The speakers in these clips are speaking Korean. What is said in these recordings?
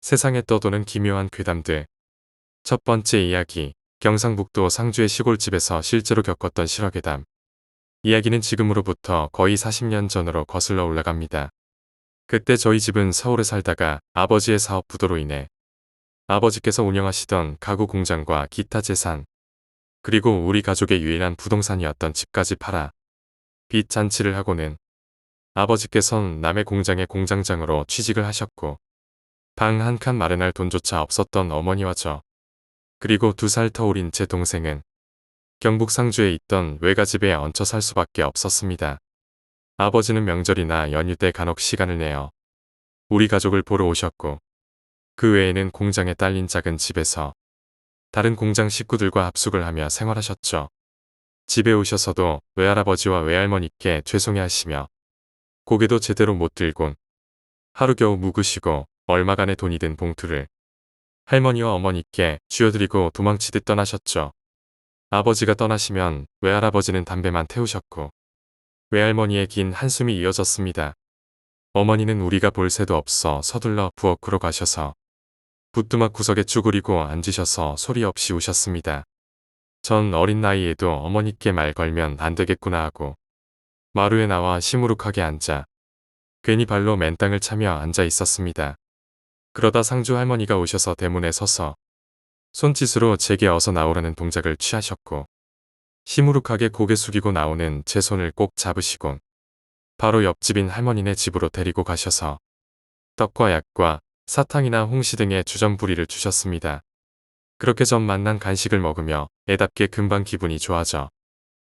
세상에 떠도는 기묘한 괴담들. 첫 번째 이야기. 경상북도 상주의 시골집에서 실제로 겪었던 실화괴담. 이야기는 지금으로부터 거의 40년 전으로 거슬러 올라갑니다. 그때 저희 집은 서울에 살다가 아버지의 사업 부도로 인해 아버지께서 운영하시던 가구 공장과 기타 재산, 그리고 우리 가족의 유일한 부동산이었던 집까지 팔아 빚 잔치를 하고는 아버지께선 남의 공장의 공장장으로 취직을 하셨고 방 한 칸 마련할 돈조차 없었던 어머니와 저, 그리고 2살 터울인 제 동생은 경북 상주에 있던 외가집에 얹혀 살 수밖에 없었습니다. 아버지는 명절이나 연휴 때 간혹 시간을 내어 우리 가족을 보러 오셨고, 그 외에는 공장에 딸린 작은 집에서 다른 공장 식구들과 합숙을 하며 생활하셨죠. 집에 오셔서도 외할아버지와 외할머니께 죄송해하시며 고개도 제대로 못 들곤 하루 겨우 묵으시고 얼마간의 돈이 든 봉투를 할머니와 어머니께 쥐어드리고 도망치듯 떠나셨죠. 아버지가 떠나시면 외할아버지는 담배만 태우셨고 외할머니의 긴 한숨이 이어졌습니다. 어머니는 우리가 볼 새도 없어 서둘러 부엌으로 가셔서 부뚜막 구석에 쭈그리고 앉으셔서 소리 없이 우셨습니다. 전 어린 나이에도 어머니께 말 걸면 안 되겠구나 하고 마루에 나와 시무룩하게 앉아 괜히 발로 맨 땅을 차며 앉아 있었습니다. 그러다 상주 할머니가 오셔서 대문에 서서 손짓으로 제게 어서 나오라는 동작을 취하셨고 시무룩하게 고개 숙이고 나오는 제 손을 꼭 잡으시곤 바로 옆집인 할머니네 집으로 데리고 가셔서 떡과 약과 사탕이나 홍시 등의 주전부리를 주셨습니다. 그렇게 전 만난 간식을 먹으며 애답게 금방 기분이 좋아져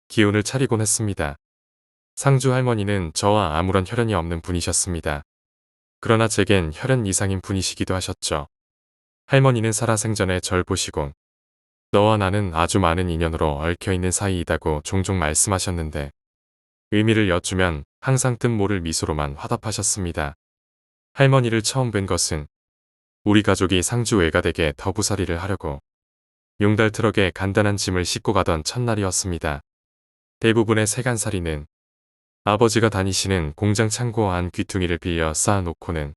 기운을 차리곤 했습니다. 상주 할머니는 저와 아무런 혈연이 없는 분이셨습니다. 그러나 제겐 혈연 이상인 분이시기도 하셨죠. 할머니는 살아생전에 절 보시곤 너와 나는 아주 많은 인연으로 얽혀있는 사이이다고 종종 말씀하셨는데 의미를 여쭈면 항상 뜻 모를 미소로만 화답하셨습니다. 할머니를 처음 뵌 것은 우리 가족이 상주 외가댁에 더부살이를 하려고 용달 트럭에 간단한 짐을 싣고 가던 첫날이었습니다. 대부분의 세간살이는 아버지가 다니시는 공장 창고 안 귀퉁이를 빌려 쌓아놓고는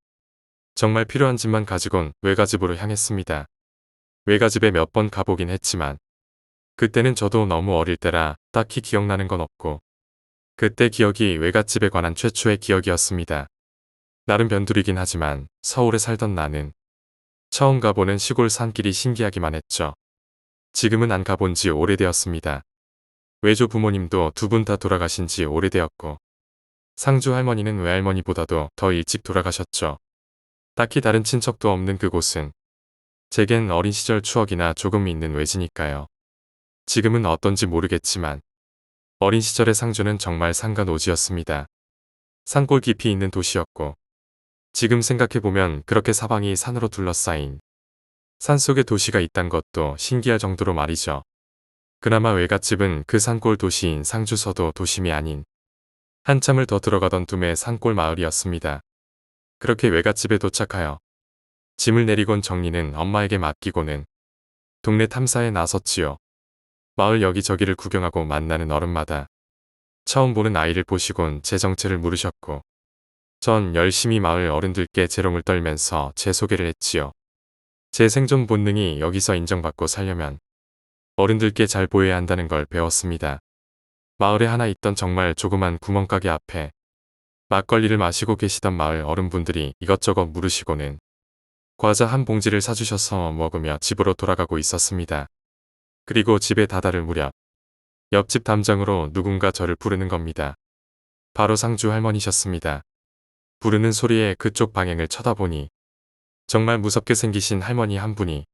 정말 필요한 짐만 가지곤 외가집으로 향했습니다. 외가집에 몇 번 가보긴 했지만 그때는 저도 너무 어릴 때라 딱히 기억나는 건 없고 그때 기억이 외갓집에 관한 최초의 기억이었습니다. 나름 변두리긴 하지만 서울에 살던 나는 처음 가보는 시골 산길이 신기하기만 했죠. 지금은 안 가본 지 오래되었습니다. 외조 부모님도 2분 다 돌아가신 지 오래되었고 상주 할머니는 외할머니보다도 더 일찍 돌아가셨죠. 딱히 다른 친척도 없는 그곳은 제겐 어린 시절 추억이나 조금 있는 외지니까요. 지금은 어떤지 모르겠지만 어린 시절의 상주는 정말 산간오지였습니다. 산골 깊이 있는 도시였고 지금 생각해보면 그렇게 사방이 산으로 둘러싸인 산속에 도시가 있단 것도 신기할 정도로 말이죠. 그나마 외갓집은 그 산골 도시인 상주서도 도심이 아닌 한참을 더 들어가던 둠의 산골 마을이었습니다. 그렇게 외갓집에 도착하여 짐을 내리곤 정리는 엄마에게 맡기고는 동네 탐사에 나섰지요. 마을 여기저기를 구경하고 만나는 어른마다 처음 보는 아이를 보시곤 제 정체를 물으셨고 전 열심히 마을 어른들께 재롱을 떨면서 제 소개를 했지요. 제 생존 본능이 여기서 인정받고 살려면 어른들께 잘 보여야 한다는 걸 배웠습니다. 마을에 하나 있던 정말 조그만 구멍가게 앞에 막걸리를 마시고 계시던 마을 어른분들이 이것저것 물으시고는 과자 한 봉지를 사주셔서 먹으며 집으로 돌아가고 있었습니다. 그리고 집에 다다를 무렵 옆집 담장으로 누군가 저를 부르는 겁니다. 바로 상주 할머니셨습니다. 부르는 소리에 그쪽 방향을 쳐다보니 정말 무섭게 생기신 할머니 한 분이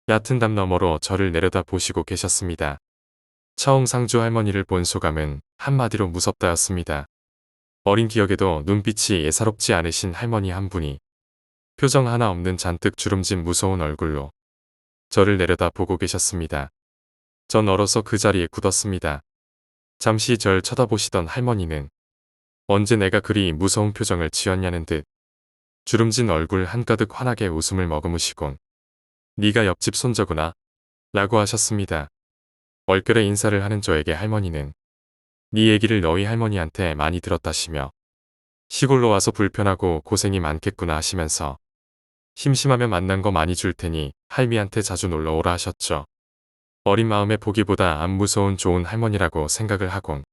얕은 담 너머로 저를 내려다 보시고 계셨습니다. 처음 상주 할머니를 본 소감은 한마디로 무섭다였습니다. 어린 기억에도 눈빛이 예사롭지 않으신 할머니 한 분이 표정 하나 없는 잔뜩 주름진 무서운 얼굴로 저를 내려다 보고 계셨습니다. 전 얼어서 그 자리에 굳었습니다. 잠시 절 쳐다보시던 할머니는 언제 내가 그리 무서운 표정을 지었냐는 듯 주름진 얼굴 한가득 환하게 웃음을 머금으시곤 네가 옆집 손자구나 라고 하셨습니다. 얼결에 인사를 하는 저에게 할머니는 네 얘기를 너희 할머니한테 많이 들었다시며 시골로 와서 불편하고 고생이 많겠구나 하시면서 심심하면 만난 거 많이 줄 테니 할미한테 자주 놀러 오라 하셨죠. 어린 마음에 보기보다 안 무서운 좋은 할머니라고 생각을 하곤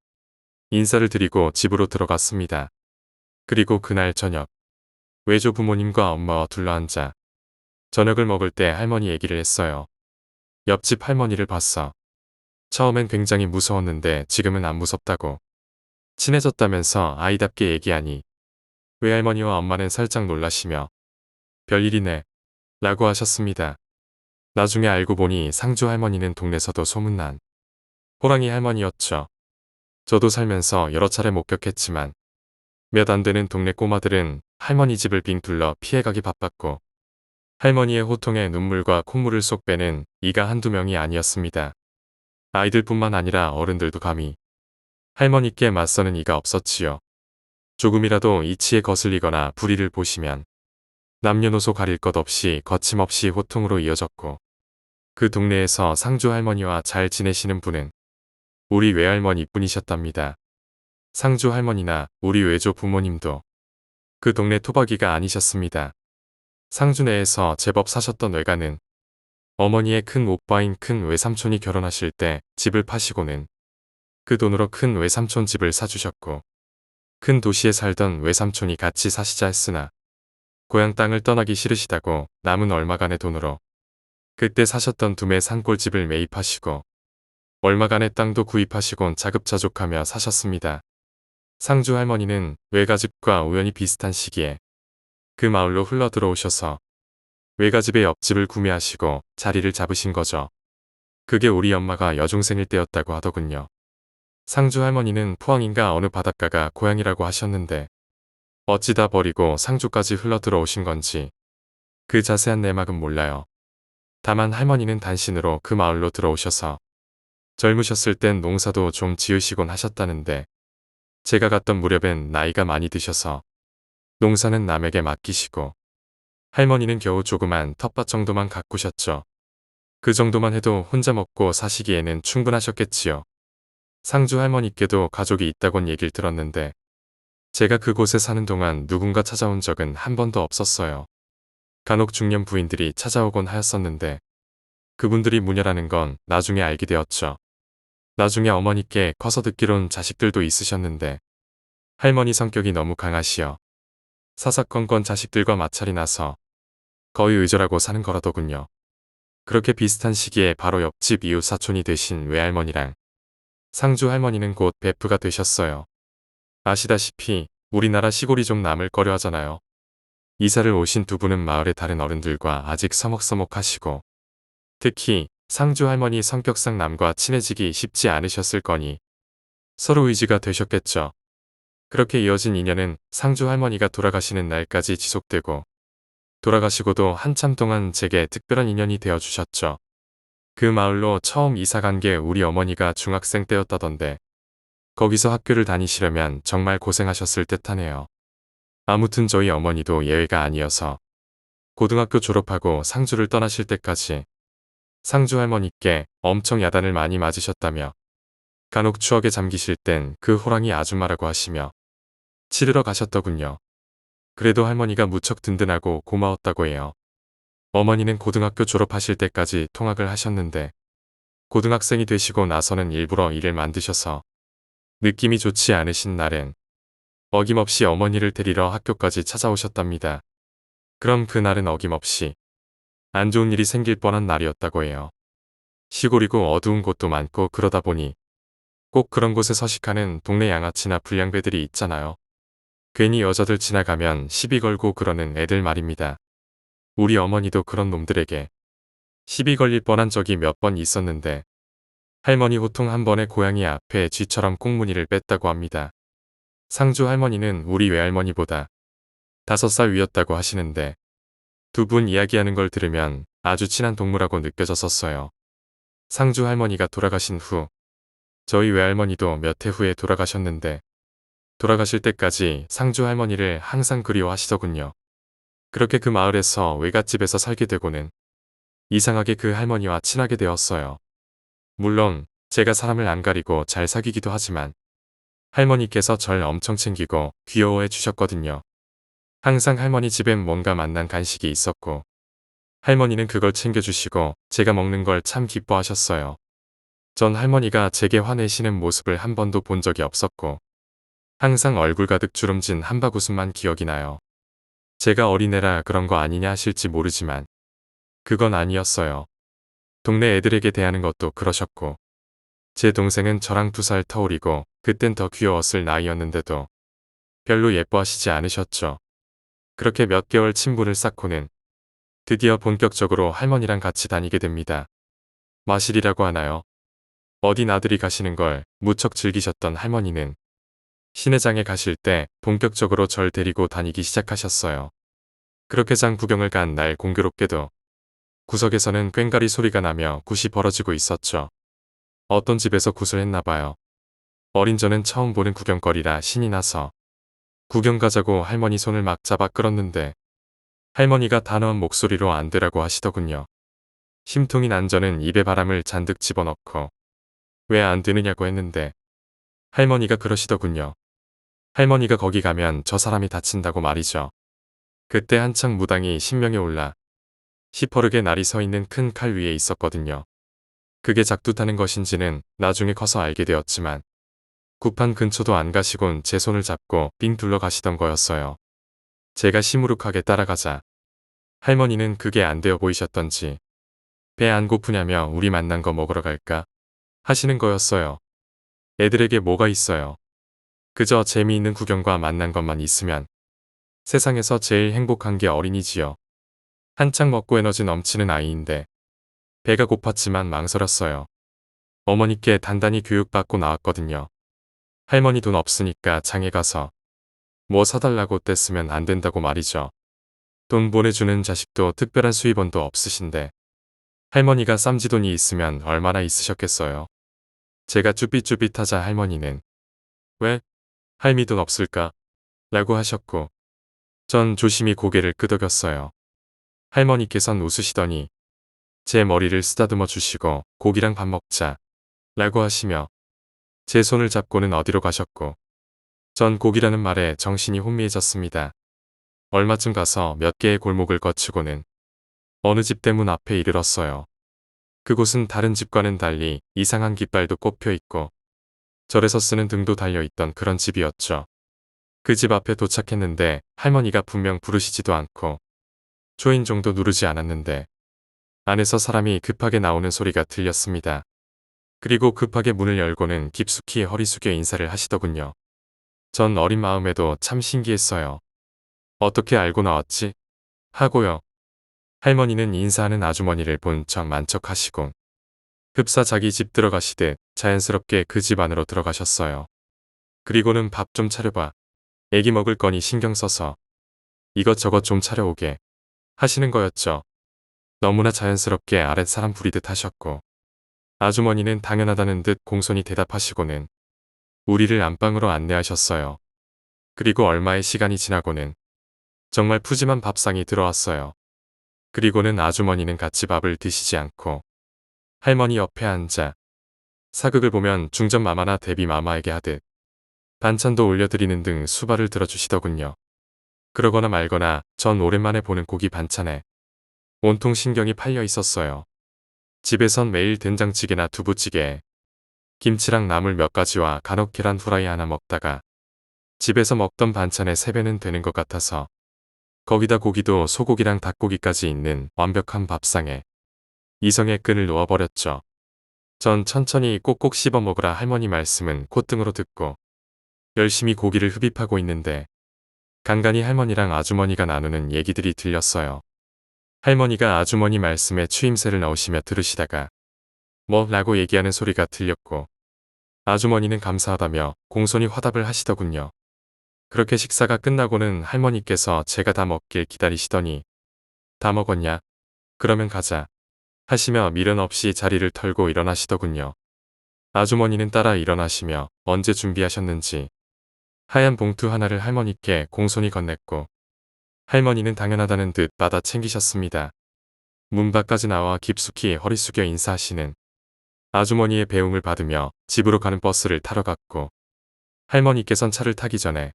인사를 드리고 집으로 들어갔습니다. 그리고 그날 저녁 외조 부모님과 엄마와 둘러앉아 저녁을 먹을 때 할머니 얘기를 했어요. 옆집 할머니를 봤어. 처음엔 굉장히 무서웠는데 지금은 안 무섭다고. 친해졌다면서 아이답게 얘기하니 외할머니와 엄마는 살짝 놀라시며 별일이네 라고 하셨습니다. 나중에 알고 보니 상주 할머니는 동네에서도 소문난 호랑이 할머니였죠. 저도 살면서 여러 차례 목격했지만 몇 안 되는 동네 꼬마들은 할머니 집을 빙 둘러 피해가기 바빴고 할머니의 호통에 눈물과 콧물을 쏙 빼는 이가 한두 명이 아니었습니다. 아이들뿐만 아니라 어른들도 감히 할머니께 맞서는 이가 없었지요. 조금이라도 이치에 거슬리거나 불의를 보시면 남녀노소 가릴 것 없이 거침없이 호통으로 이어졌고 그 동네에서 상주 할머니와 잘 지내시는 분은 우리 외할머니뿐이셨답니다. 상주 할머니나 우리 외조 부모님도 그 동네 토박이가 아니셨습니다. 상주 내에서 제법 사셨던 외가는 어머니의 큰 오빠인 큰 외삼촌이 결혼하실 때 집을 파시고는 그 돈으로 큰 외삼촌 집을 사주셨고 큰 도시에 살던 외삼촌이 같이 사시자 했으나 고향 땅을 떠나기 싫으시다고 남은 얼마간의 돈으로 그때 사셨던 두매 산골집을 매입하시고 얼마간의 땅도 구입하시곤 자급자족하며 사셨습니다. 상주 할머니는 외가집과 우연히 비슷한 시기에 그 마을로 흘러 들어오셔서 외가집의 옆집을 구매하시고 자리를 잡으신 거죠. 그게 우리 엄마가 여중생일 때였다고 하더군요. 상주 할머니는 포항인가 어느 바닷가가 고향이라고 하셨는데 어찌다 버리고 상주까지 흘러 들어오신 건지 그 자세한 내막은 몰라요. 다만 할머니는 단신으로 그 마을로 들어오셔서 젊으셨을 땐 농사도 좀 지으시곤 하셨다는데 제가 갔던 무렵엔 나이가 많이 드셔서 농사는 남에게 맡기시고 할머니는 겨우 조그만 텃밭 정도만 가꾸셨죠. 그 정도만 해도 혼자 먹고 사시기에는 충분하셨겠지요. 상주 할머니께도 가족이 있다곤 얘기를 들었는데 제가 그곳에 사는 동안 누군가 찾아온 적은 한 번도 없었어요. 간혹 중년 부인들이 찾아오곤 하였었는데 그분들이 무녀라는 건 나중에 알게 되었죠. 나중에 어머니께 커서 듣기론 자식들도 있으셨는데 할머니 성격이 너무 강하시어 사사건건 자식들과 마찰이 나서 거의 의절하고 사는 거라더군요. 그렇게 비슷한 시기에 바로 옆집 이웃 사촌이 되신 외할머니랑 상주 할머니는 곧 베프가 되셨어요. 아시다시피 우리나라 시골이 좀 남을 꺼려 하잖아요. 이사를 오신 두 분은 마을의 다른 어른들과 아직 서먹서먹하시고 특히 상주 할머니 성격상 남과 친해지기 쉽지 않으셨을 거니 서로 의지가 되셨겠죠. 그렇게 이어진 인연은 상주 할머니가 돌아가시는 날까지 지속되고 돌아가시고도 한참 동안 제게 특별한 인연이 되어주셨죠. 그 마을로 처음 이사간 게 우리 어머니가 중학생 때였다던데 거기서 학교를 다니시려면 정말 고생하셨을 듯하네요. 아무튼 저희 어머니도 예외가 아니어서 고등학교 졸업하고 상주를 떠나실 때까지 상주 할머니께 엄청 야단을 많이 맞으셨다며 간혹 추억에 잠기실 땐 그 호랑이 아줌마라고 하시며 치르러 가셨더군요. 그래도 할머니가 무척 든든하고 고마웠다고 해요. 어머니는 고등학교 졸업하실 때까지 통학을 하셨는데 고등학생이 되시고 나서는 일부러 일을 만드셔서 느낌이 좋지 않으신 날엔 어김없이 어머니를 데리러 학교까지 찾아오셨답니다. 그럼 그날은 어김없이 안 좋은 일이 생길 뻔한 날이었다고 해요. 시골이고 어두운 곳도 많고 그러다 보니 꼭 그런 곳에 서식하는 동네 양아치나 불량배들이 있잖아요. 괜히 여자들 지나가면 시비 걸고 그러는 애들 말입니다. 우리 어머니도 그런 놈들에게 시비 걸릴 뻔한 적이 몇 번 있었는데 할머니 호통 한 번에 고양이 앞에 쥐처럼 꽁무니를 뺐다고 합니다. 상주 할머니는 우리 외할머니보다 5살 위였다고 하시는데 두 분 이야기하는 걸 들으면 아주 친한 동무라고 느껴졌었어요. 상주 할머니가 돌아가신 후 저희 외할머니도 몇 해 후에 돌아가셨는데 돌아가실 때까지 상주 할머니를 항상 그리워하시더군요. 그렇게 그 마을에서 외갓집에서 살게 되고는 이상하게 그 할머니와 친하게 되었어요. 물론 제가 사람을 안 가리고 잘 사귀기도 하지만 할머니께서 절 엄청 챙기고 귀여워해 주셨거든요. 항상 할머니 집엔 뭔가 맛난 간식이 있었고 할머니는 그걸 챙겨주시고 제가 먹는 걸 참 기뻐하셨어요. 전 할머니가 제게 화내시는 모습을 한 번도 본 적이 없었고 항상 얼굴 가득 주름진 한바구음만 기억이 나요. 제가 어린애라 그런 거 아니냐 하실지 모르지만 그건 아니었어요. 동네 애들에게 대하는 것도 그러셨고 제 동생은 저랑 2살 터울이고 그땐 더 귀여웠을 나이였는데도 별로 예뻐하시지 않으셨죠. 그렇게 몇 개월 친분을 쌓고는 드디어 본격적으로 할머니랑 같이 다니게 됩니다. 마실이라고 하나요? 어디 나들이 가시는 걸 무척 즐기셨던 할머니는 시내장에 가실 때 본격적으로 절 데리고 다니기 시작하셨어요. 그렇게 장 구경을 간 날 공교롭게도 구석에서는 꽹가리 소리가 나며 굿이 벌어지고 있었죠. 어떤 집에서 굿을 했나봐요. 어린 저는 처음 보는 구경거리라 신이 나서 구경 가자고 할머니 손을 막 잡아 끌었는데 할머니가 단호한 목소리로 안 되라고 하시더군요. 심통이 난 저는 입에 바람을 잔뜩 집어넣고 왜 안 되느냐고 했는데 할머니가 그러시더군요. 할머니가 거기 가면 저 사람이 다친다고 말이죠. 그때 한창 무당이 신명에 올라 시퍼르게 날이 서 있는 큰 칼 위에 있었거든요. 그게 작두타는 것인지는 나중에 커서 알게 되었지만 굿판 근처도 안 가시곤 제 손을 잡고 빙 둘러 가시던 거였어요. 제가 시무룩하게 따라가자 할머니는 그게 안 되어 보이셨던지 배 안 고프냐며 우리 만난 거 먹으러 갈까 하시는 거였어요. 애들에게 뭐가 있어요. 그저 재미있는 구경과 만난 것만 있으면 세상에서 제일 행복한 게 어린이지요. 한창 먹고 에너지 넘치는 아이인데 배가 고팠지만 망설였어요. 어머니께 단단히 교육받고 나왔거든요. 할머니 돈 없으니까 장에 가서 뭐 사달라고 떼쓰면 안 된다고 말이죠. 돈 보내주는 자식도 특별한 수입원도 없으신데 할머니가 쌈지돈이 있으면 얼마나 있으셨겠어요. 제가 쭈삣쭈삣하자 할머니는 왜? 할미 돈 없을까? 라고 하셨고 전 조심히 고개를 끄덕였어요. 할머니께선 웃으시더니 제 머리를 쓰다듬어 주시고 고기랑 밥 먹자 라고 하시며 제 손을 잡고는 어디로 가셨고 전 고기라는 말에 정신이 혼미해졌습니다. 얼마쯤 가서 몇 개의 골목을 거치고는 어느 집 대문 앞에 이르렀어요. 그곳은 다른 집과는 달리 이상한 깃발도 꼽혀 있고 절에서 쓰는 등도 달려있던 그런 집이었죠. 그 집 앞에 도착했는데 할머니가 분명 부르시지도 않고 초인종도 누르지 않았는데 안에서 사람이 급하게 나오는 소리가 들렸습니다. 그리고 급하게 문을 열고는 깊숙이 허리 숙여 인사를 하시더군요. 전 어린 마음에도 참 신기했어요. 어떻게 알고 나왔지? 하고요. 할머니는 인사하는 아주머니를 본 척 만척하시고 흡사 자기 집 들어가시듯 자연스럽게 그 집 안으로 들어가셨어요. 그리고는 밥 좀 차려봐. 애기 먹을 거니 신경 써서 이것저것 좀 차려오게 하시는 거였죠. 너무나 자연스럽게 아랫사람 부리듯 하셨고 아주머니는 당연하다는 듯 공손히 대답하시고는 우리를 안방으로 안내하셨어요. 그리고 얼마의 시간이 지나고는 정말 푸짐한 밥상이 들어왔어요. 그리고는 아주머니는 같이 밥을 드시지 않고 할머니 옆에 앉아 사극을 보면 중전 마마나 대비 마마에게 하듯 반찬도 올려드리는 등 수발을 들어주시더군요. 그러거나 말거나 전 오랜만에 보는 고기 반찬에 온통 신경이 팔려 있었어요. 집에선 매일 된장찌개나 두부찌개, 김치랑 나물 몇 가지와 간혹 계란 후라이 하나 먹다가 집에서 먹던 반찬의 3배는 되는 것 같아서 거기다 고기도 소고기랑 닭고기까지 있는 완벽한 밥상에 이성의 끈을 놓아버렸죠. 전 천천히 꼭꼭 씹어 먹으라 할머니 말씀은 콧등으로 듣고 열심히 고기를 흡입하고 있는데 간간히 할머니랑 아주머니가 나누는 얘기들이 들렸어요. 할머니가 아주머니 말씀에 추임새를 넣으시며 들으시다가 뭐 라고 얘기하는 소리가 들렸고 아주머니는 감사하다며 공손히 화답을 하시더군요. 그렇게 식사가 끝나고는 할머니께서 제가 다 먹길 기다리시더니 다 먹었냐? 그러면 가자 하시며 미련 없이 자리를 털고 일어나시더군요. 아주머니는 따라 일어나시며 언제 준비하셨는지 하얀 봉투 하나를 할머니께 공손히 건넸고 할머니는 당연하다는 듯 받아 챙기셨습니다. 문 밖까지 나와 깊숙이 허리 숙여 인사하시는 아주머니의 배웅을 받으며 집으로 가는 버스를 타러 갔고 할머니께선 차를 타기 전에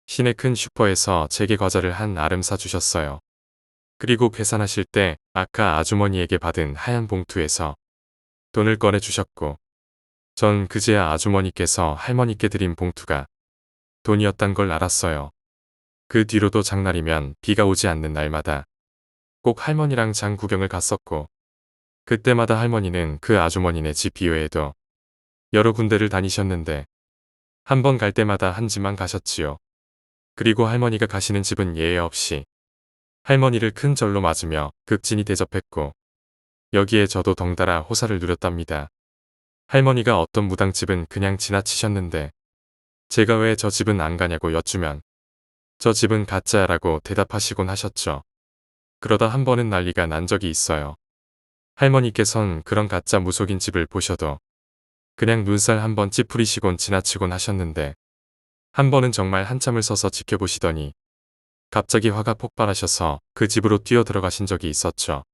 시내 큰 슈퍼에서 제게 과자를 한 알음 사주셨어요. 그리고 계산하실 때 아까 아주머니에게 받은 하얀 봉투에서 돈을 꺼내 주셨고, 전 그제야 아주머니께서 할머니께 드린 봉투가 돈이었단 걸 알았어요. 그 뒤로도 장날이면 비가 오지 않는 날마다 꼭 할머니랑 장 구경을 갔었고, 그때마다 할머니는 그 아주머니네 집 이외에도 여러 군데를 다니셨는데 한 번 갈 때마다 한 집만 가셨지요. 그리고 할머니가 가시는 집은 예외 없이 할머니를 큰 절로 맞으며 극진히 대접했고, 여기에 저도 덩달아 호사를 누렸답니다. 할머니가 어떤 무당집은 그냥 지나치셨는데 제가 왜 저 집은 안 가냐고 여쭈면 저 집은 가짜라고 대답하시곤 하셨죠. 그러다 한 번은 난리가 난 적이 있어요. 할머니께선 그런 가짜 무속인 집을 보셔도 그냥 눈살 한번 찌푸리시곤 지나치곤 하셨는데, 한 번은 정말 한참을 서서 지켜보시더니 갑자기 화가 폭발하셔서 그 집으로 뛰어 들어가신 적이 있었죠.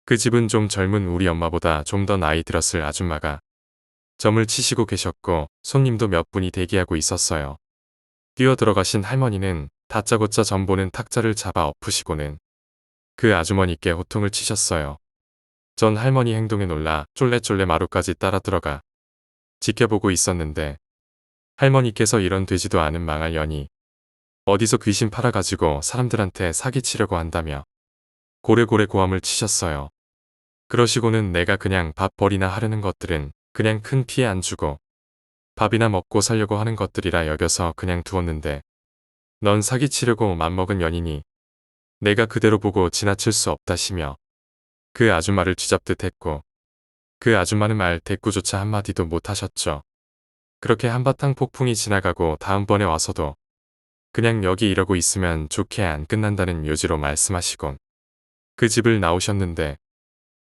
그 집은 좀 젊은 우리 엄마보다 좀 더 나이 들었을 아줌마가 점을 치시고 계셨고, 손님도 몇 분이 대기하고 있었어요. 뛰어 들어가신 할머니는 다짜고짜 점 보는 탁자를 잡아 엎으시고는 그 아주머니께 호통을 치셨어요. 전 할머니 행동에 놀라 쫄래쫄래 마루까지 따라 들어가 지켜보고 있었는데, 할머니께서 이런 되지도 않은 망할 년이 어디서 귀신 팔아가지고 사람들한테 사기치려고 한다며 고래고래 고함을 치셨어요. 그러시고는 내가 그냥 밥 벌이나 하려는 것들은 그냥 큰 피해 안 주고 밥이나 먹고 살려고 하는 것들이라 여겨서 그냥 두었는데, 넌 사기치려고 맘먹은 년이니 내가 그대로 보고 지나칠 수 없다시며 그 아줌마를 쥐잡듯 했고, 그 아줌마는 말 대꾸조차 한마디도 못하셨죠. 그렇게 한바탕 폭풍이 지나가고 다음번에 와서도 그냥 여기 이러고 있으면 좋게 안 끝난다는 요지로 말씀하시곤 그 집을 나오셨는데,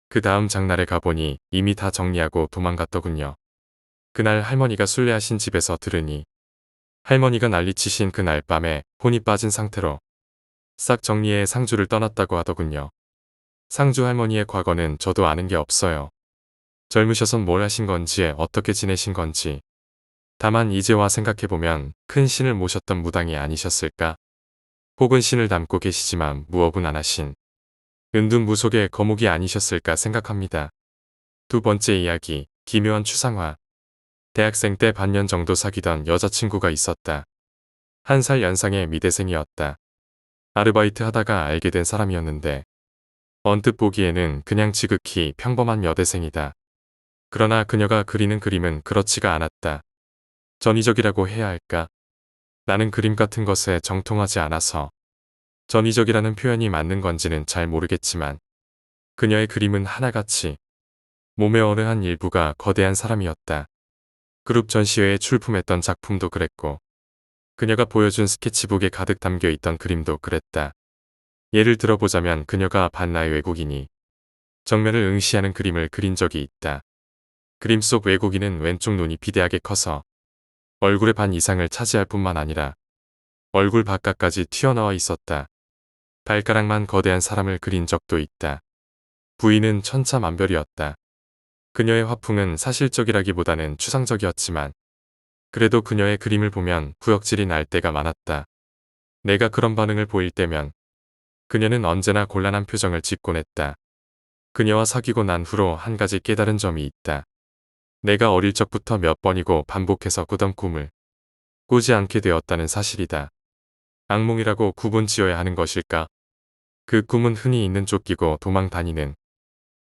그 다음 장날에 가보니 이미 다 정리하고 도망갔더군요. 그날 할머니가 순례하신 집에서 들으니 할머니가 난리치신 그날 밤에 혼이 빠진 상태로 싹 정리해 상주를 떠났다고 하더군요. 상주 할머니의 과거는 저도 아는 게 없어요. 젊으셔선 뭘 하신 건지 어떻게 지내신 건지. 다만 이제와 생각해보면 큰 신을 모셨던 무당이 아니셨을까? 혹은 신을 닮고 계시지만 무업은 안 하신 은둔 무속의 거목이 아니셨을까 생각합니다. 두 번째 이야기, 기묘한 추상화. 대학생 때 반년 정도 사귀던 여자친구가 있었다. 1살 연상의 미대생이었다. 아르바이트 하다가 알게 된 사람이었는데 언뜻 보기에는 그냥 지극히 평범한 여대생이다. 그러나 그녀가 그리는 그림은 그렇지가 않았다. 전위적이라고 해야 할까? 나는 그림 같은 것에 정통하지 않아서 전위적이라는 표현이 맞는 건지는 잘 모르겠지만 그녀의 그림은 하나같이 몸의 어느 한 일부가 거대한 사람이었다. 그룹 전시회에 출품했던 작품도 그랬고, 그녀가 보여준 스케치북에 가득 담겨 있던 그림도 그랬다. 예를 들어보자면 그녀가 반나의 외국인이 정면을 응시하는 그림을 그린 적이 있다. 그림 속 외국인은 왼쪽 눈이 비대하게 커서 얼굴의 반 이상을 차지할 뿐만 아니라 얼굴 바깥까지 튀어나와 있었다. 발가락만 거대한 사람을 그린 적도 있다. 부위는 천차만별이었다. 그녀의 화풍은 사실적이라기보다는 추상적이었지만 그래도 그녀의 그림을 보면 구역질이 날 때가 많았다. 내가 그런 반응을 보일 때면 그녀는 언제나 곤란한 표정을 짓곤 했다. 그녀와 사귀고 난 후로 한 가지 깨달은 점이 있다. 내가 어릴 적부터 몇 번이고 반복해서 꾸던 꿈을 꾸지 않게 되었다는 사실이다. 악몽이라고 구분 지어야 하는 것일까? 그 꿈은 흔히 있는 쫓기고 도망 다니는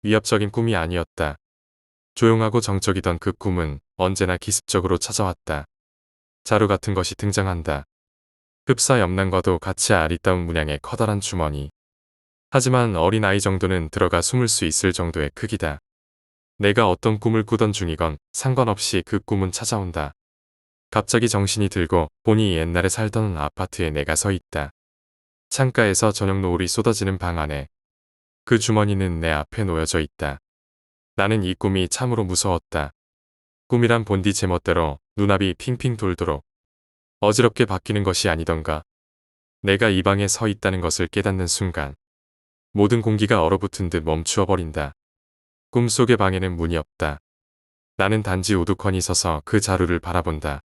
위압적인 꿈이 아니었다. 조용하고 정적이던 그 꿈은 언제나 기습적으로 찾아왔다. 자루 같은 것이 등장한다. 흡사 옆난과도 같이 아리따운 문양의 커다란 주머니. 하지만 어린아이 정도는 들어가 숨을 수 있을 정도의 크기다. 내가 어떤 꿈을 꾸던 중이건 상관없이 그 꿈은 찾아온다. 갑자기 정신이 들고 보니 옛날에 살던 아파트에 내가 서 있다. 창가에서 저녁 노을이 쏟아지는 방 안에 그 주머니는 내 앞에 놓여져 있다. 나는 이 꿈이 참으로 무서웠다. 꿈이란 본디 제멋대로 눈앞이 핑핑 돌도록 어지럽게 바뀌는 것이 아니던가. 내가 이 방에 서 있다는 것을 깨닫는 순간 모든 공기가 얼어붙은 듯 멈추어 버린다. 꿈속의 방에는 문이 없다. 나는 단지 우두커니 서서 그 자루를 바라본다.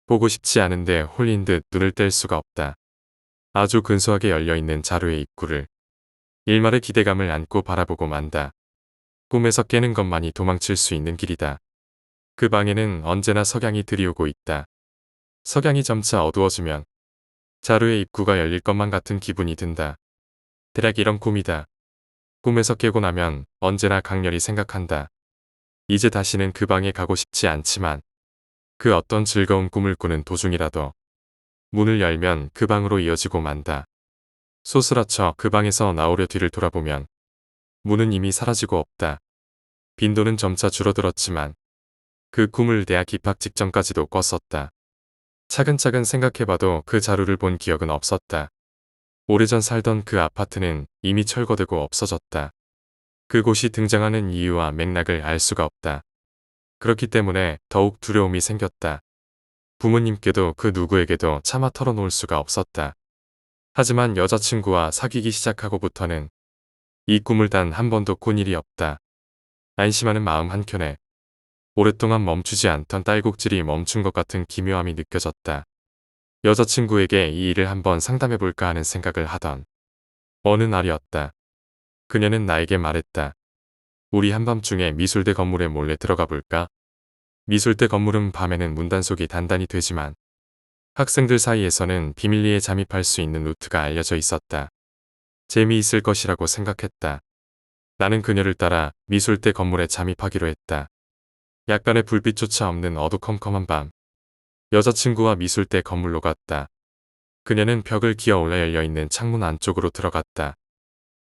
보고 싶지 않은데 홀린 듯 눈을 뗄 수가 없다. 아주 근소하게 열려있는 자루의 입구를 일말의 기대감을 안고 바라보고 만다. 꿈에서 깨는 것만이 도망칠 수 있는 길이다. 그 방에는 언제나 석양이 들이오고 있다. 석양이 점차 어두워지면 자루의 입구가 열릴 것만 같은 기분이 든다. 대략 이런 꿈이다. 꿈에서 깨고 나면 언제나 강렬히 생각한다. 이제 다시는 그 방에 가고 싶지 않지만 그 어떤 즐거운 꿈을 꾸는 도중이라도 문을 열면 그 방으로 이어지고 만다. 소스라쳐 그 방에서 나오려 뒤를 돌아보면 문은 이미 사라지고 없다. 빈도는 점차 줄어들었지만 그 꿈을 대학 입학 직전까지도 꿨었다. 차근차근 생각해봐도 그 자루를 본 기억은 없었다. 오래전 살던 그 아파트는 이미 철거되고 없어졌다. 그곳이 등장하는 이유와 맥락을 알 수가 없다. 그렇기 때문에 더욱 두려움이 생겼다. 부모님께도 그 누구에게도 차마 털어놓을 수가 없었다. 하지만 여자친구와 사귀기 시작하고부터는 이 꿈을 단 한 번도 꾼 일이 없다. 안심하는 마음 한켠에 오랫동안 멈추지 않던 딸꾹질이 멈춘 것 같은 기묘함이 느껴졌다. 여자친구에게 이 일을 한번 상담해볼까 하는 생각을 하던 어느 날이었다. 그녀는 나에게 말했다. 우리 한밤중에 미술대 건물에 몰래 들어가 볼까? 미술대 건물은 밤에는 문단속이 단단히 되지만 학생들 사이에서는 비밀리에 잠입할 수 있는 루트가 알려져 있었다. 재미있을 것이라고 생각했다. 나는 그녀를 따라 미술대 건물에 잠입하기로 했다. 약간의 불빛조차 없는 어두컴컴한 밤. 여자친구와 미술대 건물로 갔다. 그녀는 벽을 기어 올라 열려있는 창문 안쪽으로 들어갔다.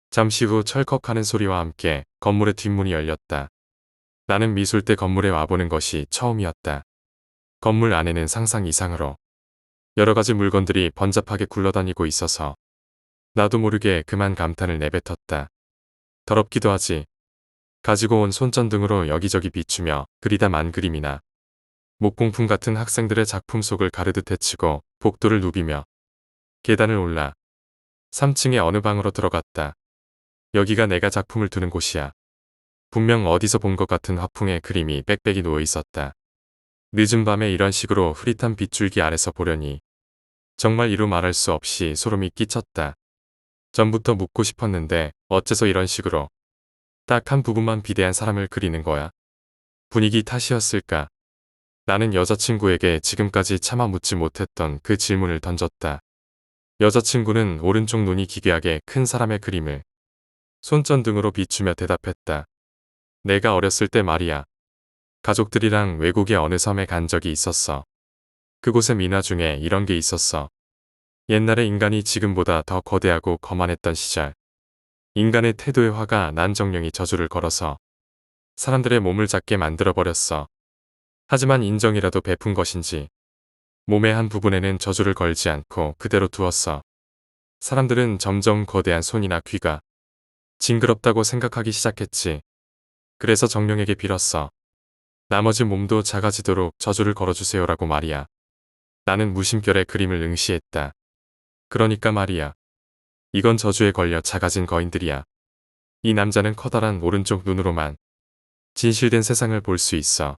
잠시 후 철컥하는 소리와 함께 건물의 뒷문이 열렸다. 나는 미술대 건물에 와보는 것이 처음이었다. 건물 안에는 상상 이상으로 여러 가지 물건들이 번잡하게 굴러다니고 있어서 나도 모르게 그만 감탄을 내뱉었다. 더럽기도 하지. 가지고 온 손전등으로 여기저기 비추며 그리다 만 그림이나 목공품 같은 학생들의 작품 속을 가르듯 헤치고 복도를 누비며 계단을 올라 3층의 어느 방으로 들어갔다. 여기가 내가 작품을 두는 곳이야. 분명 어디서 본 것 같은 화풍에 그림이 빽빽이 놓여 있었다. 늦은 밤에 이런 식으로 흐릿한 빗줄기 아래서 보려니 정말 이루 말할 수 없이 소름이 끼쳤다. 전부터 묻고 싶었는데 어째서 이런 식으로 딱 한 부분만 비대한 사람을 그리는 거야? 분위기 탓이었을까? 나는 여자친구에게 지금까지 차마 묻지 못했던 그 질문을 던졌다. 여자친구는 오른쪽 눈이 기괴하게 큰 사람의 그림을 손전등으로 비추며 대답했다. 내가 어렸을 때 말이야. 가족들이랑 외국의 어느 섬에 간 적이 있었어. 그곳의 민화 중에 이런 게 있었어. 옛날에 인간이 지금보다 더 거대하고 거만했던 시절. 인간의 태도의 화가 난정령이 저주를 걸어서 사람들의 몸을 작게 만들어버렸어. 하지만 인정이라도 베푼 것인지 몸의 한 부분에는 저주를 걸지 않고 그대로 두었어. 사람들은 점점 거대한 손이나 귀가 징그럽다고 생각하기 시작했지. 그래서 정령에게 빌었어. 나머지 몸도 작아지도록 저주를 걸어주세요라고 말이야. 나는 무심결에 그림을 응시했다. 그러니까 말이야. 이건 저주에 걸려 작아진 거인들이야. 이 남자는 커다란 오른쪽 눈으로만 진실된 세상을 볼 수 있어.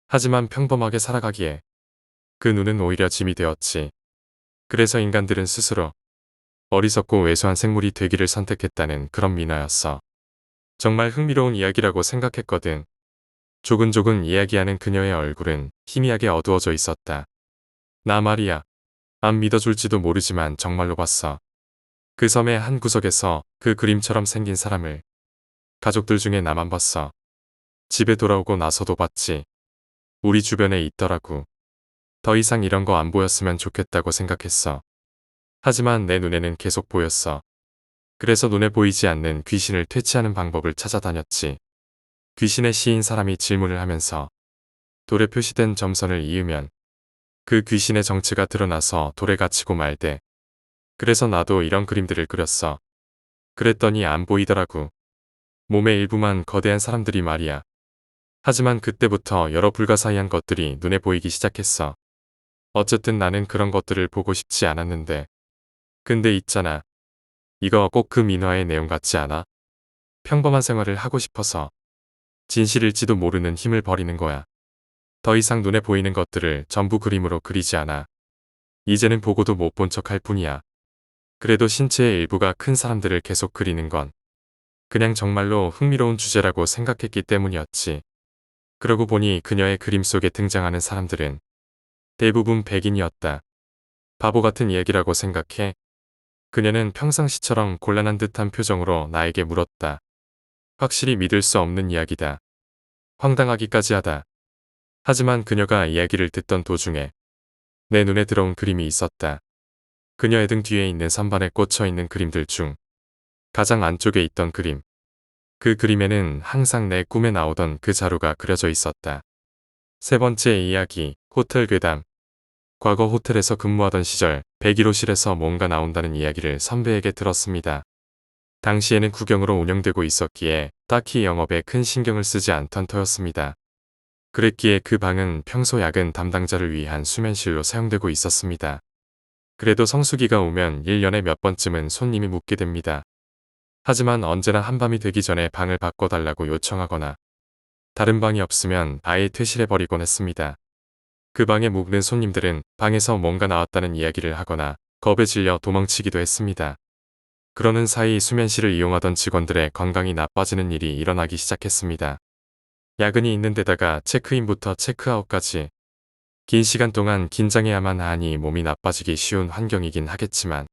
하지만 평범하게 살아가기에 그 눈은 오히려 짐이 되었지. 그래서 인간들은 스스로 어리석고 왜소한 생물이 되기를 선택했다는 그런 민화였어. 정말 흥미로운 이야기라고 생각했거든. 조근조근 이야기하는 그녀의 얼굴은 희미하게 어두워져 있었다. 나 말이야. 안 믿어줄지도 모르지만 정말로 봤어. 그 섬의 한 구석에서 그 그림처럼 생긴 사람을 가족들 중에 나만 봤어. 집에 돌아오고 나서도 봤지. 우리 주변에 있더라고. 더 이상 이런 거 안 보였으면 좋겠다고 생각했어. 하지만 내 눈에는 계속 보였어. 그래서 눈에 보이지 않는 귀신을 퇴치하는 방법을 찾아다녔지. 귀신의 시인 사람이 질문을 하면서 돌에 표시된 점선을 이으면 그 귀신의 정체가 드러나서 돌에 갇히고 말대. 그래서 나도 이런 그림들을 그렸어. 그랬더니 안 보이더라고. 몸의 일부만 거대한 사람들이 말이야. 하지만 그때부터 여러 불가사의한 것들이 눈에 보이기 시작했어. 어쨌든 나는 그런 것들을 보고 싶지 않았는데. 근데 있잖아. 이거 꼭 그 민화의 내용 같지 않아? 평범한 생활을 하고 싶어서 진실일지도 모르는 힘을 버리는 거야. 더 이상 눈에 보이는 것들을 전부 그림으로 그리지 않아. 이제는 보고도 못 본 척 할 뿐이야. 그래도 신체의 일부가 큰 사람들을 계속 그리는 건 그냥 정말로 흥미로운 주제라고 생각했기 때문이었지. 그러고 보니 그녀의 그림 속에 등장하는 사람들은 대부분 백인이었다. 바보 같은 이야기라고 생각해. 그녀는 평상시처럼 곤란한 듯한 표정으로 나에게 물었다. 확실히 믿을 수 없는 이야기다. 황당하기까지 하다. 하지만 그녀가 이야기를 듣던 도중에 내 눈에 들어온 그림이 있었다. 그녀의 등 뒤에 있는 선반에 꽂혀 있는 그림들 중 가장 안쪽에 있던 그림. 그 그림에는 항상 내 꿈에 나오던 그 자루가 그려져 있었다. 세 번째 이야기, 호텔 괴담. 과거 호텔에서 근무하던 시절 101호실에서 뭔가 나온다는 이야기를 선배에게 들었습니다. 당시에는 국영으로 운영되고 있었기에 딱히 영업에 큰 신경을 쓰지 않던 터였습니다. 그랬기에 그 방은 평소 야근 담당자를 위한 수면실로 사용되고 있었습니다. 그래도 성수기가 오면 1년에 몇 번쯤은 손님이 묵게 됩니다. 하지만 언제나 한밤이 되기 전에 방을 바꿔달라고 요청하거나 다른 방이 없으면 아예 퇴실해버리곤 했습니다. 그 방에 묵는 손님들은 방에서 뭔가 나왔다는 이야기를 하거나 겁에 질려 도망치기도 했습니다. 그러는 사이 수면실을 이용하던 직원들의 건강이 나빠지는 일이 일어나기 시작했습니다. 야근이 있는 데다가 체크인부터 체크아웃까지 긴 시간 동안 긴장해야만 하니 몸이 나빠지기 쉬운 환경이긴 하겠지만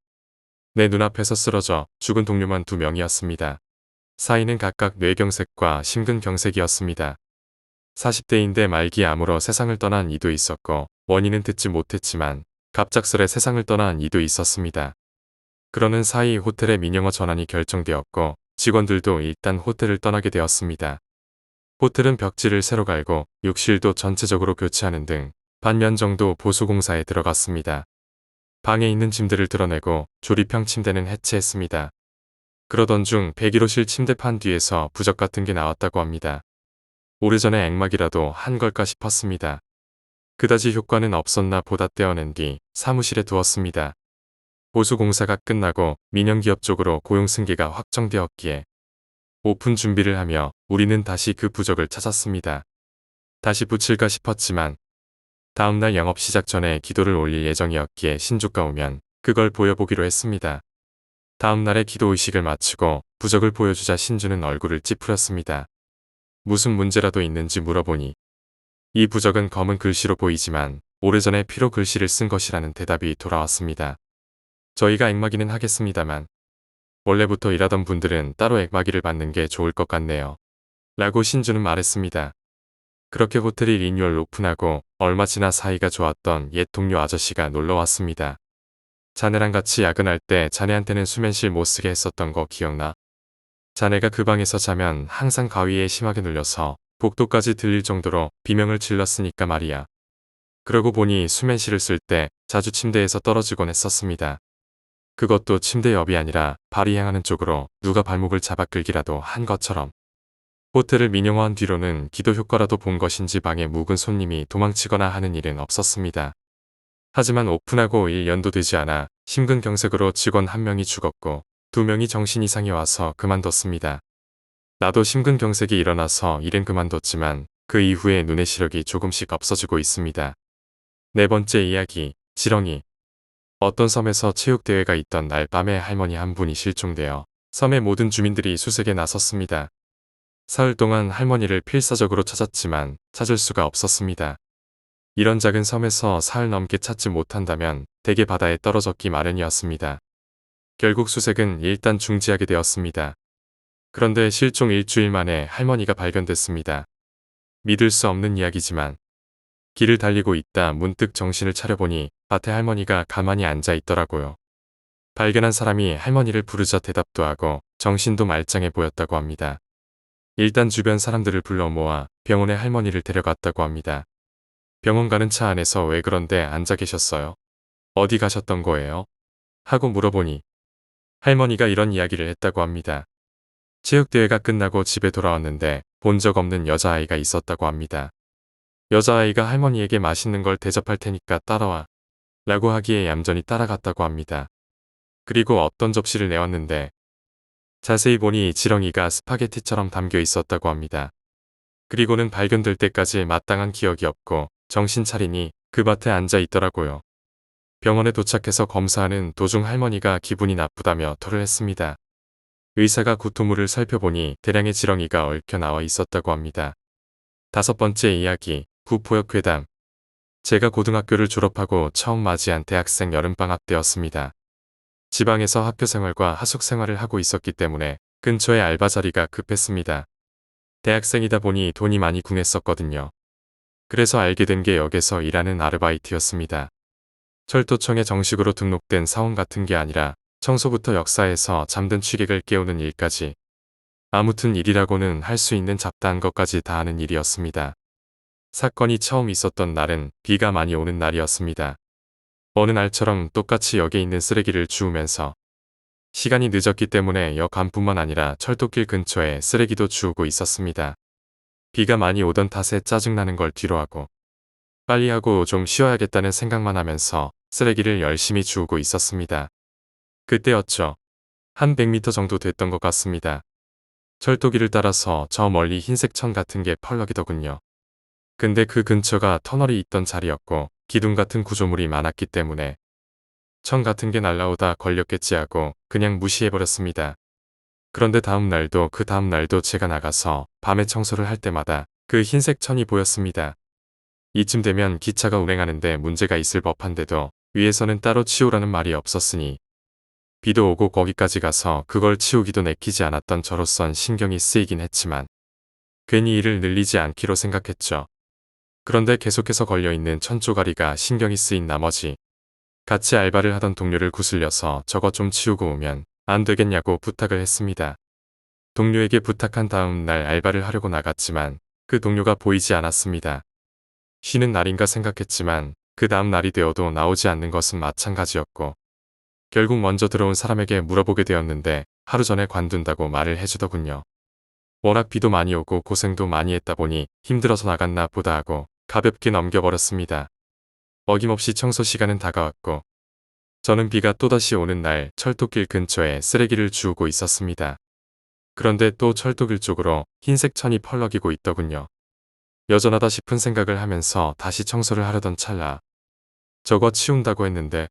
내 눈앞에서 쓰러져 죽은 동료만 2명이었습니다. 사인은 각각 뇌경색과 심근경색이었습니다. 40대인데 말기 암으로 세상을 떠난 이도 있었고 원인은 듣지 못했지만 갑작스레 세상을 떠난 이도 있었습니다. 그러는 사이 호텔의 민영화 전환이 결정되었고 직원들도 일단 호텔을 떠나게 되었습니다. 호텔은 벽지를 새로 갈고 욕실도 전체적으로 교체하는 등 반년 정도 보수공사에 들어갔습니다. 방에 있는 짐들을 드러내고 조립형 침대는 해체했습니다. 그러던 중 101호실 침대판 뒤에서 부적 같은 게 나왔다고 합니다. 오래전에 액막이라도 한 걸까 싶었습니다. 그다지 효과는 없었나 보다 떼어낸 뒤 사무실에 두었습니다. 보수공사가 끝나고 민영기업 쪽으로 고용승계가 확정되었기에 오픈 준비를 하며 우리는 다시 그 부적을 찾았습니다. 다시 붙일까 싶었지만 다음날 영업 시작 전에 기도를 올릴 예정이었기에 신주가 오면 그걸 보여보기로 했습니다. 다음날에 기도의식을 마치고 부적을 보여주자 신주는 얼굴을 찌푸렸습니다. 무슨 문제라도 있는지 물어보니 이 부적은 검은 글씨로 보이지만 오래전에 피로 글씨를 쓴 것이라는 대답이 돌아왔습니다. 저희가 액막이는 하겠습니다만 원래부터 일하던 분들은 따로 액막이를 받는 게 좋을 것 같네요. 라고 신주는 말했습니다. 그렇게 호텔이 리뉴얼 오픈하고 얼마 지나 사이가 좋았던 옛 동료 아저씨가 놀러 왔습니다. 자네랑 같이 야근할 때 자네한테는 수면실 못 쓰게 했었던 거 기억나? 자네가 그 방에서 자면 항상 가위에 심하게 눌려서 복도까지 들릴 정도로 비명을 질렀으니까 말이야. 그러고 보니 수면실을 쓸 때 자주 침대에서 떨어지곤 했었습니다. 그것도 침대 옆이 아니라 발이 향하는 쪽으로 누가 발목을 잡아 끌기라도 한 것처럼. 호텔을 민영화한 뒤로는 기도 효과라도 본 것인지 방에 묵은 손님이 도망치거나 하는 일은 없었습니다. 하지만 오픈하고 1년도 되지 않아 심근경색으로 직원 1명이 죽었고 2명이 정신 이상이 와서 그만뒀습니다. 나도 심근경색이 일어나서 일은 그만뒀지만 그 이후에 눈의 시력이 조금씩 없어지고 있습니다. 네 번째 이야기, 지렁이. 어떤 섬에서 체육대회가 있던 날 밤에 할머니 한 분이 실종되어 섬의 모든 주민들이 수색에 나섰습니다. 사흘 동안 할머니를 필사적으로 찾았지만 찾을 수가 없었습니다. 이런 작은 섬에서 사흘 넘게 찾지 못한다면 대개 바다에 떨어졌기 마련이었습니다. 결국 수색은 일단 중지하게 되었습니다. 그런데 실종 일주일 만에 할머니가 발견됐습니다. 믿을 수 없는 이야기지만 길을 달리고 있다 문득 정신을 차려보니 밭에 할머니가 가만히 앉아 있더라고요. 발견한 사람이 할머니를 부르자 대답도 하고 정신도 말짱해 보였다고 합니다. 일단 주변 사람들을 불러 모아 병원에 할머니를 데려갔다고 합니다. 병원 가는 차 안에서 왜 그런데 앉아 계셨어요? 어디 가셨던 거예요? 하고 물어보니 할머니가 이런 이야기를 했다고 합니다. 체육대회가 끝나고 집에 돌아왔는데 본 적 없는 여자아이가 있었다고 합니다. 여자아이가 할머니에게 맛있는 걸 대접할 테니까 따라와 라고 하기에 얌전히 따라갔다고 합니다. 그리고 어떤 접시를 내왔는데 자세히 보니 지렁이가 스파게티처럼 담겨 있었다고 합니다. 그리고는 발견될 때까지 마땅한 기억이 없고 정신 차리니 그 밭에 앉아 있더라고요. 병원에 도착해서 검사하는 도중 할머니가 기분이 나쁘다며 토를 했습니다. 의사가 구토물을 살펴보니 대량의 지렁이가 얽혀 나와 있었다고 합니다. 5번째 이야기, 구포역 괴담. 제가 고등학교를 졸업하고 처음 맞이한 대학생 여름방학 때였습니다. 지방에서 학교 생활과 하숙 생활을 하고 있었기 때문에 근처에 알바 자리가 급했습니다. 대학생이다 보니 돈이 많이 궁했었거든요. 그래서 알게 된 게 역에서 일하는 아르바이트였습니다. 철도청에 정식으로 등록된 사원 같은 게 아니라 청소부터 역사에서 잠든 취객을 깨우는 일까지 아무튼 일이라고는 할 수 있는 잡다한 것까지 다 하는 일이었습니다. 사건이 처음 있었던 날은 비가 많이 오는 날이었습니다. 어느 날처럼 똑같이 역에 있는 쓰레기를 주우면서 시간이 늦었기 때문에 역 안뿐만 아니라 철도길 근처에 쓰레기도 주우고 있었습니다. 비가 많이 오던 탓에 짜증나는 걸 뒤로하고 빨리 하고 좀 쉬어야겠다는 생각만 하면서 쓰레기를 열심히 주우고 있었습니다. 그때였죠. 한 100m 정도 됐던 것 같습니다. 철도길을 따라서 저 멀리 흰색 천 같은 게 펄럭이더군요. 근데 그 근처가 터널이 있던 자리였고 기둥 같은 구조물이 많았기 때문에 천 같은 게 날라오다 걸렸겠지 하고 그냥 무시해버렸습니다. 그런데 다음 날도 그 다음 날도 제가 나가서 밤에 청소를 할 때마다 그 흰색 천이 보였습니다. 이쯤 되면 기차가 운행하는데 문제가 있을 법한데도 위에서는 따로 치우라는 말이 없었으니 비도 오고 거기까지 가서 그걸 치우기도 내키지 않았던 저로선 신경이 쓰이긴 했지만 괜히 일을 늘리지 않기로 생각했죠. 그런데 계속해서 걸려있는 천조가리가 신경이 쓰인 나머지 같이 알바를 하던 동료를 구슬려서 저거 좀 치우고 오면 안 되겠냐고 부탁을 했습니다. 동료에게 부탁한 다음 날 알바를 하려고 나갔지만 그 동료가 보이지 않았습니다. 쉬는 날인가 생각했지만 그 다음 날이 되어도 나오지 않는 것은 마찬가지였고 결국 먼저 들어온 사람에게 물어보게 되었는데 하루 전에 관둔다고 말을 해주더군요. 워낙 비도 많이 오고 고생도 많이 했다 보니 힘들어서 나갔나 보다 하고 가볍게 넘겨버렸습니다. 어김없이 청소 시간은 다가왔고 저는 비가 또다시 오는 날 철도길 근처에 쓰레기를 주우고 있었습니다. 그런데 또 철도길 쪽으로 흰색 천이 펄럭이고 있더군요. 여전하다 싶은 생각을 하면서 다시 청소를 하려던 찰나 저거 치운다고 했는데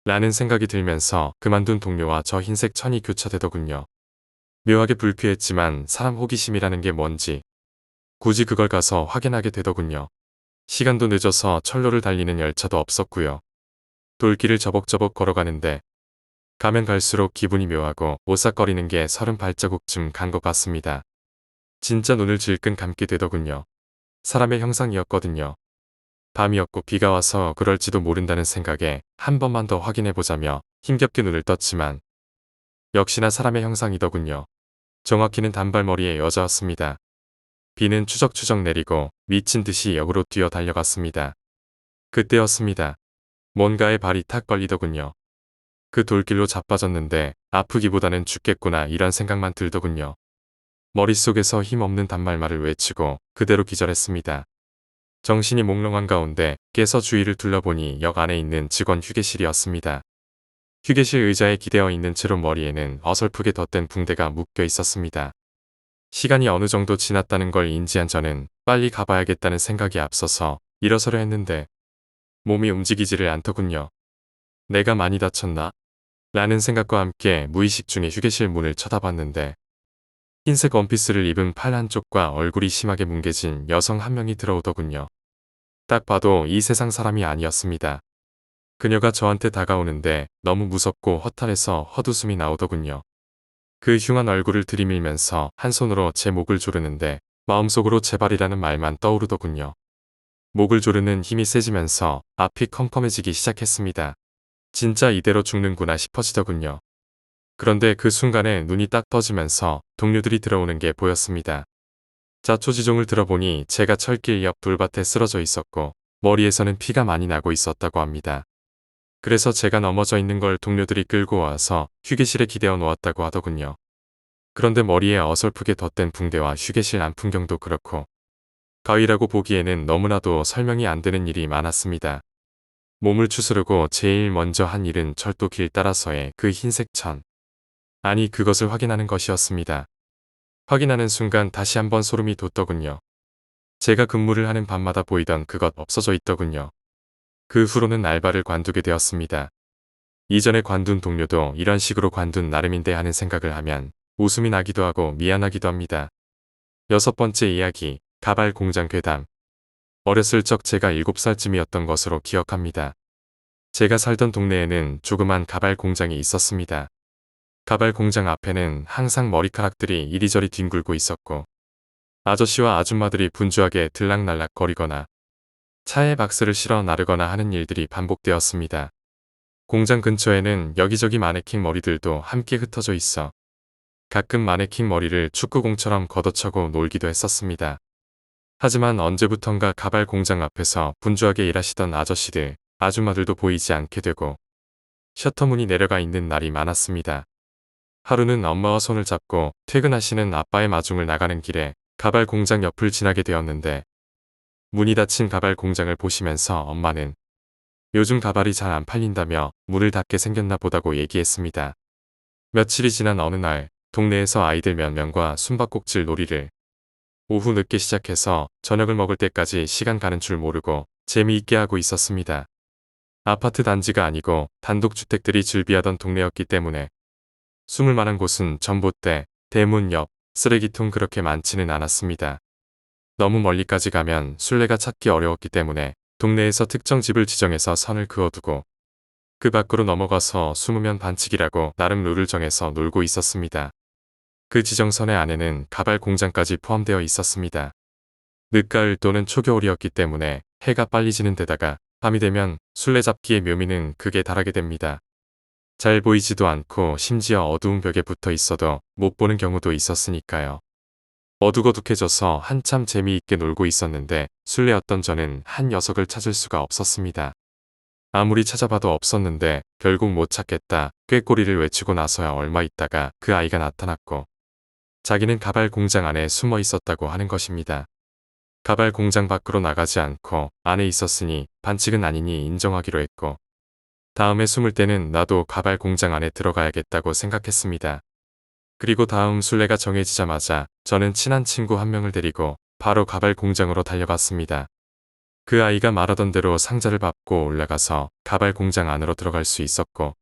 라는 생각이 들면서 그만둔 동료와 저 흰색 천이 교차되더군요. 묘하게 불쾌했지만 사람 호기심이라는 게 뭔지 굳이 그걸 가서 확인하게 되더군요. 시간도 늦어서 철로를 달리는 열차도 없었고요. 돌길을 저벅저벅 걸어가는데 가면 갈수록 기분이 묘하고 오싹거리는 게 30발자국쯤 간 것 같습니다. 진짜 눈을 질끈 감게 되더군요. 사람의 형상이었거든요. 밤이었고 비가 와서 그럴지도 모른다는 생각에 한 번만 더 확인해보자며 힘겹게 눈을 떴지만 역시나 사람의 형상이더군요. 정확히는 단발머리의 여자였습니다. 비는 추적추적 내리고 미친 듯이 역으로 뛰어 달려갔습니다. 그때였습니다. 뭔가에 발이 탁 걸리더군요. 그 돌길로 자빠졌는데 아프기보다는 죽겠구나 이런 생각만 들더군요. 머릿속에서 힘없는 단말말을 외치고 그대로 기절했습니다. 정신이 몽롱한 가운데 깨서 주위를 둘러보니 역 안에 있는 직원 휴게실이었습니다. 휴게실 의자에 기대어 있는 채로 머리에는 어설프게 덧댄 붕대가 묶여 있었습니다. 시간이 어느 정도 지났다는 걸 인지한 저는 빨리 가봐야겠다는 생각이 앞서서 일어서려 했는데 몸이 움직이지를 않더군요. 내가 많이 다쳤나? 라는 생각과 함께 무의식 중에 휴게실 문을 쳐다봤는데 흰색 원피스를 입은 팔 한쪽과 얼굴이 심하게 뭉개진 여성 한 명이 들어오더군요. 딱 봐도 이 세상 사람이 아니었습니다. 그녀가 저한테 다가오는데 너무 무섭고 허탈해서 헛웃음이 나오더군요. 그 흉한 얼굴을 들이밀면서 한 손으로 제 목을 조르는데 마음속으로 제발이라는 말만 떠오르더군요. 목을 조르는 힘이 세지면서 앞이 컴컴해지기 시작했습니다. 진짜 이대로 죽는구나 싶어지더군요. 그런데 그 순간에 눈이 딱 떠지면서 동료들이 들어오는 게 보였습니다. 자초지종을 들어보니 제가 철길 옆 돌밭에 쓰러져 있었고 머리에서는 피가 많이 나고 있었다고 합니다. 그래서 제가 넘어져 있는 걸 동료들이 끌고 와서 휴게실에 기대어 놓았다고 하더군요. 그런데 머리에 어설프게 덧댄 붕대와 휴게실 안 풍경도 그렇고 가위라고 보기에는 너무나도 설명이 안 되는 일이 많았습니다. 몸을 추스르고 제일 먼저 한 일은 철도길 따라서의 그 흰색 천. 아니 그것을 확인하는 것이었습니다. 확인하는 순간 다시 한번 소름이 돋더군요. 제가 근무를 하는 밤마다 보이던 그것 없어져 있더군요. 그 후로는 알바를 관두게 되었습니다. 이전에 관둔 동료도 이런 식으로 관둔 나름인데 하는 생각을 하면 웃음이 나기도 하고 미안하기도 합니다. 6번째 이야기, 가발 공장 괴담. 어렸을 적 제가 7살쯤이었던 것으로 기억합니다. 제가 살던 동네에는 조그만 가발 공장이 있었습니다. 가발 공장 앞에는 항상 머리카락들이 이리저리 뒹굴고 있었고 아저씨와 아줌마들이 분주하게 들락날락 거리거나 차에 박스를 실어 나르거나 하는 일들이 반복되었습니다. 공장 근처에는 여기저기 마네킹 머리들도 함께 흩어져 있어 가끔 마네킹 머리를 축구공처럼 걷어차고 놀기도 했었습니다. 하지만 언제부턴가 가발 공장 앞에서 분주하게 일하시던 아저씨들, 아줌마들도 보이지 않게 되고 셔터문이 내려가 있는 날이 많았습니다. 하루는 엄마와 손을 잡고 퇴근하시는 아빠의 마중을 나가는 길에 가발 공장 옆을 지나게 되었는데 문이 닫힌 가발 공장을 보시면서 엄마는 요즘 가발이 잘 안 팔린다며 문을 닫게 생겼나 보다고 얘기했습니다. 며칠이 지난 어느 날 동네에서 아이들 몇 명과 숨바꼭질 놀이를 오후 늦게 시작해서 저녁을 먹을 때까지 시간 가는 줄 모르고 재미있게 하고 있었습니다. 아파트 단지가 아니고 단독주택들이 즐비하던 동네였기 때문에 숨을 만한 곳은 전봇대, 대문 옆, 쓰레기통 그렇게 많지는 않았습니다. 너무 멀리까지 가면 술래가 찾기 어려웠기 때문에 동네에서 특정 집을 지정해서 선을 그어두고 그 밖으로 넘어가서 숨으면 반칙이라고 나름 룰을 정해서 놀고 있었습니다. 그 지정선의 안에는 가발 공장까지 포함되어 있었습니다. 늦가을 또는 초겨울이었기 때문에 해가 빨리 지는 데다가 밤이 되면 술래잡기의 묘미는 극에 달하게 됩니다. 잘 보이지도 않고 심지어 어두운 벽에 붙어 있어도 못 보는 경우도 있었으니까요. 어둑어둑해져서 한참 재미있게 놀고 있었는데 술래였던 저는 한 녀석을 찾을 수가 없었습니다. 아무리 찾아봐도 없었는데 결국 못 찾겠다 꾀꼬리를 외치고 나서야 얼마 있다가 그 아이가 나타났고 자기는 가발 공장 안에 숨어 있었다고 하는 것입니다. 가발 공장 밖으로 나가지 않고 안에 있었으니 반칙은 아니니 인정하기로 했고 다음에 숨을 때는 나도 가발 공장 안에 들어가야겠다고 생각했습니다. 그리고 다음 순례가 정해지자마자 저는 친한 친구 한 명을 데리고 바로 가발 공장으로 달려갔습니다. 그 아이가 말하던 대로 상자를 밟고 올라가서 가발 공장 안으로 들어갈 수 있었고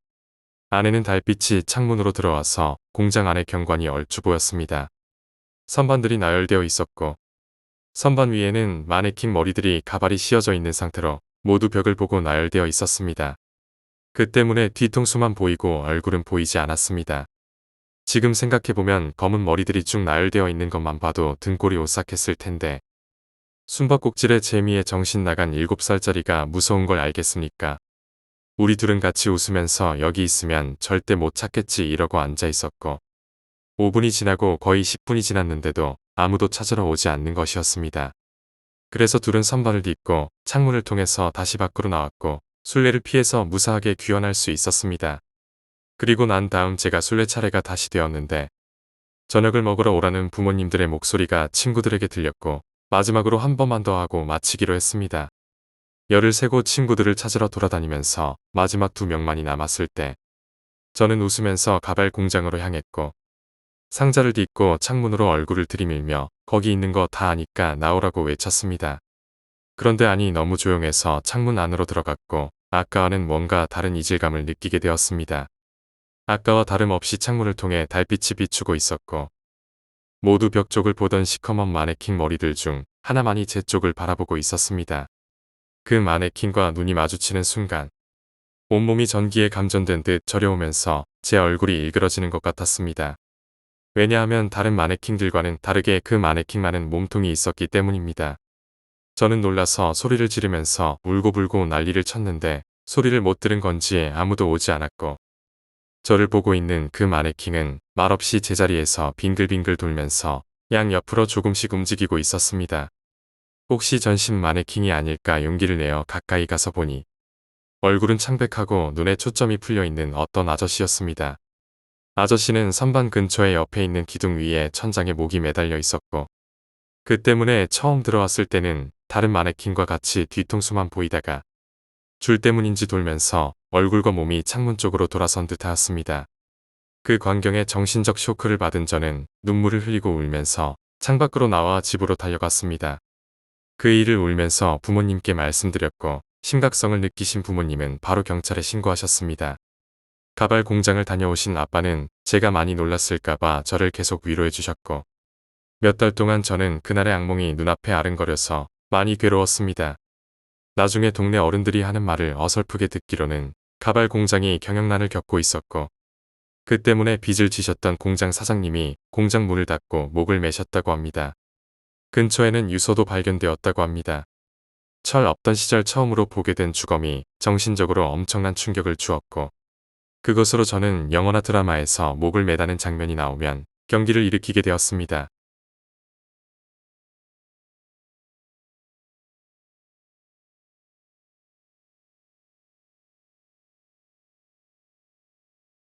안에는 달빛이 창문으로 들어와서 공장 안의 경관이 얼추 보였습니다. 선반들이 나열되어 있었고 선반 위에는 마네킹 머리들이 가발이 씌어져 있는 상태로 모두 벽을 보고 나열되어 있었습니다. 그 때문에 뒤통수만 보이고 얼굴은 보이지 않았습니다. 지금 생각해보면 검은 머리들이 쭉 나열되어 있는 것만 봐도 등골이 오싹했을 텐데 숨바꼭질의 재미에 정신 나간 7살짜리가 무서운 걸 알겠습니까? 우리 둘은 같이 웃으면서 여기 있으면 절대 못 찾겠지 이러고 앉아 있었고 5분이 지나고 거의 10분이 지났는데도 아무도 찾으러 오지 않는 것이었습니다. 그래서 둘은 선반을 딛고 창문을 통해서 다시 밖으로 나왔고 술래를 피해서 무사하게 귀환할 수 있었습니다. 그리고 난 다음 제가 술래 차례가 다시 되었는데 저녁을 먹으러 오라는 부모님들의 목소리가 친구들에게 들렸고 마지막으로 한 번만 더 하고 마치기로 했습니다. 열을 세고 친구들을 찾으러 돌아다니면서 마지막 2명만이 남았을 때 저는 웃으면서 가발 공장으로 향했고 상자를 딛고 창문으로 얼굴을 들이밀며 거기 있는 거 다 아니까 나오라고 외쳤습니다. 그런데 안이 너무 조용해서 창문 안으로 들어갔고 아까와는 뭔가 다른 이질감을 느끼게 되었습니다. 아까와 다름없이 창문을 통해 달빛이 비추고 있었고 모두 벽 쪽을 보던 시커먼 마네킹 머리들 중 하나만이 제 쪽을 바라보고 있었습니다. 그 마네킹과 눈이 마주치는 순간 온몸이 전기에 감전된 듯 저려오면서 제 얼굴이 일그러지는 것 같았습니다. 왜냐하면 다른 마네킹들과는 다르게 그 마네킹만은 몸통이 있었기 때문입니다. 저는 놀라서 소리를 지르면서 울고불고 난리를 쳤는데 소리를 못 들은 건지 아무도 오지 않았고 저를 보고 있는 그 마네킹은 말없이 제자리에서 빙글빙글 돌면서 양옆으로 조금씩 움직이고 있었습니다. 혹시 전신 마네킹이 아닐까 용기를 내어 가까이 가서 보니 얼굴은 창백하고 눈에 초점이 풀려있는 어떤 아저씨였습니다. 아저씨는 선반 근처에 옆에 있는 기둥 위에 천장에 목이 매달려 있었고 그 때문에 처음 들어왔을 때는 다른 마네킹과 같이 뒤통수만 보이다가 줄 때문인지 돌면서 얼굴과 몸이 창문 쪽으로 돌아선 듯하였습니다. 그 광경에 정신적 쇼크를 받은 저는 눈물을 흘리고 울면서 창밖으로 나와 집으로 달려갔습니다. 그 일을 울면서 부모님께 말씀드렸고 심각성을 느끼신 부모님은 바로 경찰에 신고하셨습니다. 가발 공장을 다녀오신 아빠는 제가 많이 놀랐을까봐 저를 계속 위로해 주셨고 몇 달 동안 저는 그날의 악몽이 눈앞에 아른거려서 많이 괴로웠습니다. 나중에 동네 어른들이 하는 말을 어설프게 듣기로는 가발 공장이 경영난을 겪고 있었고 그 때문에 빚을 지셨던 공장 사장님이 공장 문을 닫고 목을 매셨다고 합니다. 근처에는 유서도 발견되었다고 합니다. 철 없던 시절 처음으로 보게 된 주검이 정신적으로 엄청난 충격을 주었고 그것으로 저는 영화나 드라마에서 목을 매다는 장면이 나오면 경기를 일으키게 되었습니다.